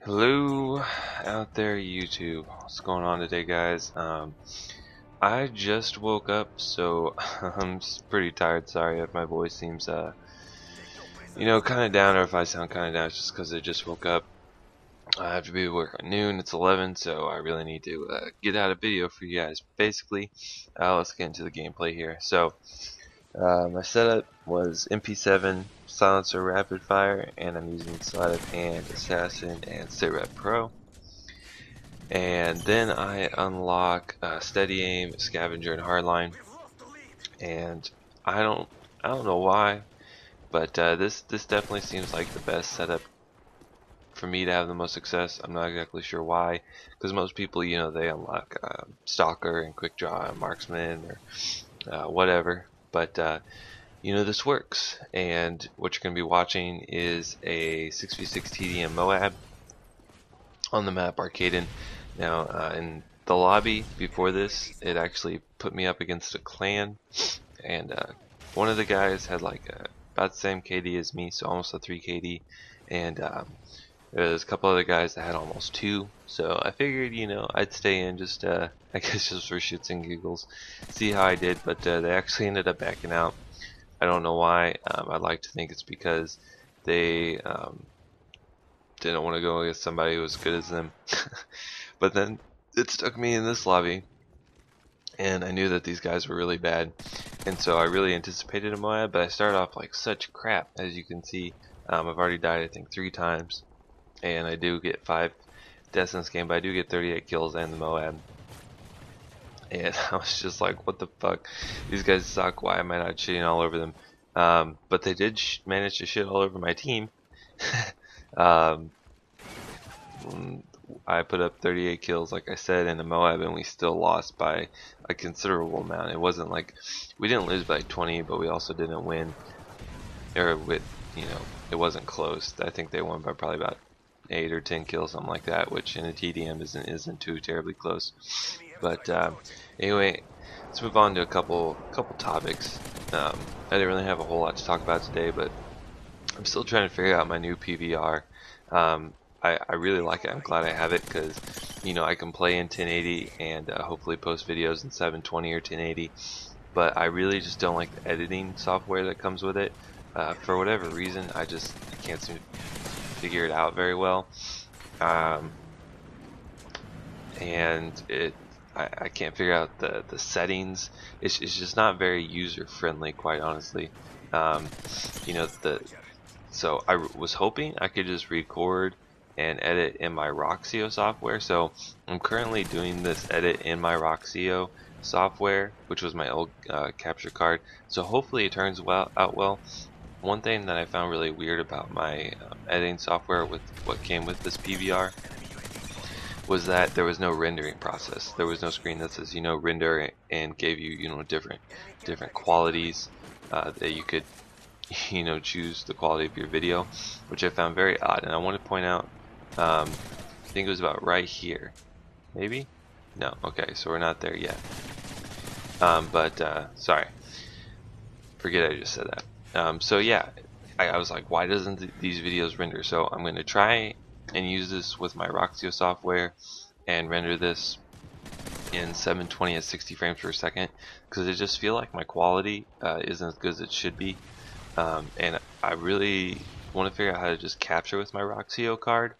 Hello out there YouTube. What's going on today, guys? I just woke up, so I'm pretty tired. Sorry if my voice seems kind of down, or if I sound kind of down. It's just because I just woke up. I have to be at work at noon. It's 11, so I really need to get out a video for you guys. Basically, let's get into the gameplay here. So my setup was MP7, Silencer Rapid Fire, and I'm using Sleight of Hand, Assassin, and Sitrep Pro. And then I unlock Steady Aim, Scavenger, and Hardline. And I don't know why, but this definitely seems like the best setup for me to have the most success. I'm not exactly sure why, because most people, they unlock Stalker and Quick Draw, and Marksman, or whatever. But this works, and what you're going to be watching is a 6v6 TDM MOAB on the map Arcaden. Now, in the lobby before this, it actually put me up against a clan, and one of the guys had like about the same KD as me, so almost a 3 KD, and there's a couple other guys that had almost 2, so I figured, I'd stay in just, I guess just for shits and giggles, see how I did, but they actually ended up backing out. I don't know why. I'd like to think it's because they didn't want to go against somebody who was good as them. But then it stuck me in this lobby, and I knew that these guys were really bad, and so I really anticipated a MOAB, but I started off like such crap. As you can see, I've already died I think 3 times, and I do get 5 deaths in this game, but I do get 38 kills and the MOAB. And I was just like, what the fuck? These guys suck. Why am I not shitting all over them? But they did manage to shit all over my team. I put up 38 kills, like I said, in a MOAB, and we still lost by a considerable amount. It wasn't like we didn't lose by 20, but we also didn't win, or with it wasn't close. I think they won by probably about 8 or 10 kills, something like that, which in a TDM isn't too terribly close. But anyway, let's move on to a couple topics. I didn't really have a whole lot to talk about today, but I'm still trying to figure out my new PVR. I really like it. I'm glad I have it because I can play in 1080 and hopefully post videos in 720 or 1080. But I really just don't like the editing software that comes with it. For whatever reason, I can't seem to figure it out very well. And I can't figure out the settings. It's just not very user friendly, quite honestly. So I was hoping I could just record and edit in my Roxio software. So I'm currently doing this edit in my Roxio software, which was my old capture card. So hopefully it turns out well. One thing that I found really weird about my editing software with what came with this PVR was that there was no rendering process. There was no screen that says render and gave you different qualities that you could choose the quality of your video, which I found very odd. And I want to point out, I think it was about right here, maybe? No, okay, so we're not there yet. Sorry, forget I just said that. So yeah, I was like, why doesn't these videos render? So I'm going to try and use this with my Roxio software and render this in 720 at 60 frames per second, because I just feel like my quality isn't as good as it should be. And I really want to figure out how to just capture with my Roxio card,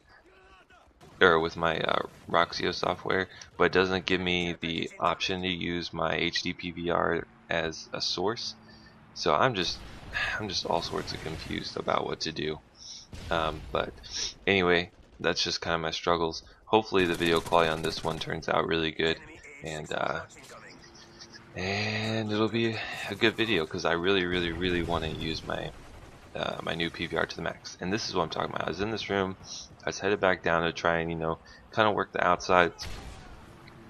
or with my Roxio software, but it doesn't give me the option to use my HD PVR as a source. So I'm just all sorts of confused about what to do. But anyway, that's just kind of my struggles. Hopefully the video quality on this one turns out really good, and it'll be a good video, because I really want to use my my new PVR to the max. And this is what I'm talking about. I was in this room, I was headed back down to try and kind of work the outsides,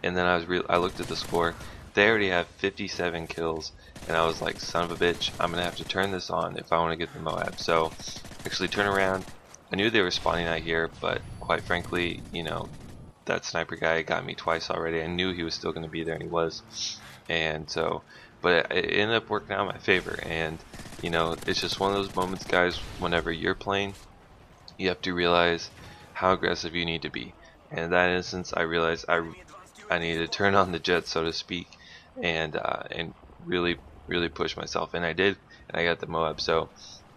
and then I looked at the score. They already have 57 kills, and I was like, son of a bitch, I'm gonna have to turn this on if I want to get the MOAB. So actually turn around. I knew they were spawning out here, but quite frankly, that sniper guy got me twice already. I knew he was still going to be there, and he was. And so, but it ended up working out in my favor. And it's just one of those moments, guys, whenever you're playing, you have to realize how aggressive you need to be. And in that instance, I realized I needed to turn on the jet, so to speak, and really push myself, and I did, and I got the MOAB. So,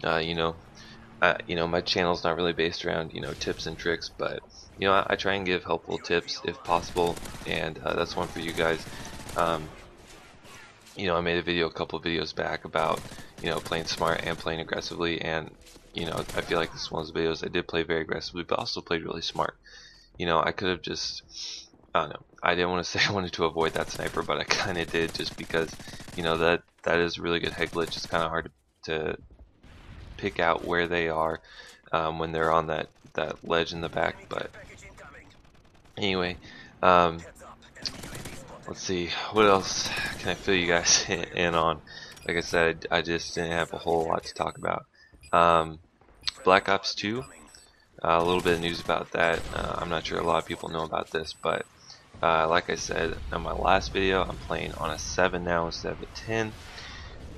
my channel's not really based around tips and tricks, but I try and give helpful tips if possible, and that's one for you guys. Um, I made a couple of videos back about playing smart and playing aggressively, and I feel like this is one of those videos I did play very aggressively, but also played really smart. I could have just, I don't know. I didn't want to say I wanted to avoid that sniper, but I kind of did, just because that is a really good head glitch. It's kind of hard to pick out where they are when they're on that ledge in the back. But anyway, let's see, what else can I fill you guys in on? Like I said, I just didn't have a whole lot to talk about. Black Ops 2, a little bit of news about that. I'm not sure a lot of people know about this, but like I said in my last video, I'm playing on a 7 now instead of a 10,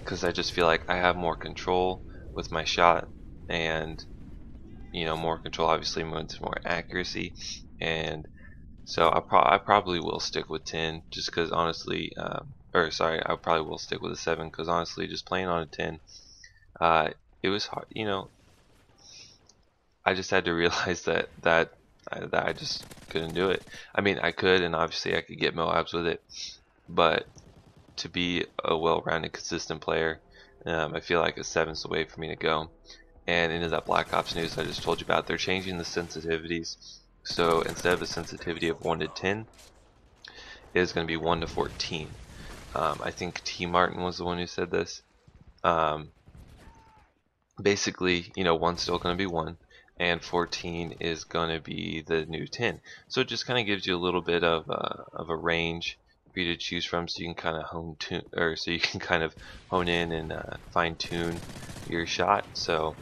because I just feel like I have more control with my shot, and more control obviously means more accuracy, and so I probably will stick with 10, just because honestly, I probably will stick with a 7, because honestly, just playing on a 10, it was hard. I just had to realize that I just couldn't do it. I mean, I could, and obviously I could get MOABs with it, but to be a well-rounded, consistent player, I feel like a 7's the way for me to go. And into that Black Ops news I just told you about, they're changing the sensitivities. So instead of a sensitivity of 1 to 10, it is going to be 1 to 14. I think T Martin was the one who said this. Basically, 1's still going to be 1, and 14 is going to be the new 10. So it just kind of gives you a little bit of a range for you to choose from, so you can kind of hone in and fine tune your shot. So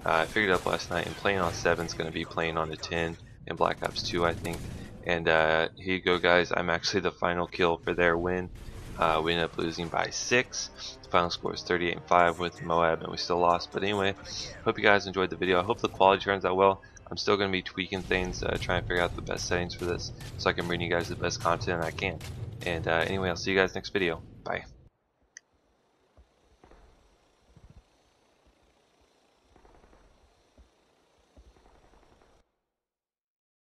I figured it up last night, and playing on 7 is going to be playing on a 10 in Black Ops 2, I think. And here you go, guys. I'm actually the final kill for their win. We ended up losing by 6. The final score is 38-5 with MOAB, and we still lost. But anyway, hope you guys enjoyed the video. I hope the quality turns out well. I'm still going to be tweaking things, trying to figure out the best settings for this, so I can bring you guys the best content I can. And anyway, I'll see you guys next video. Bye.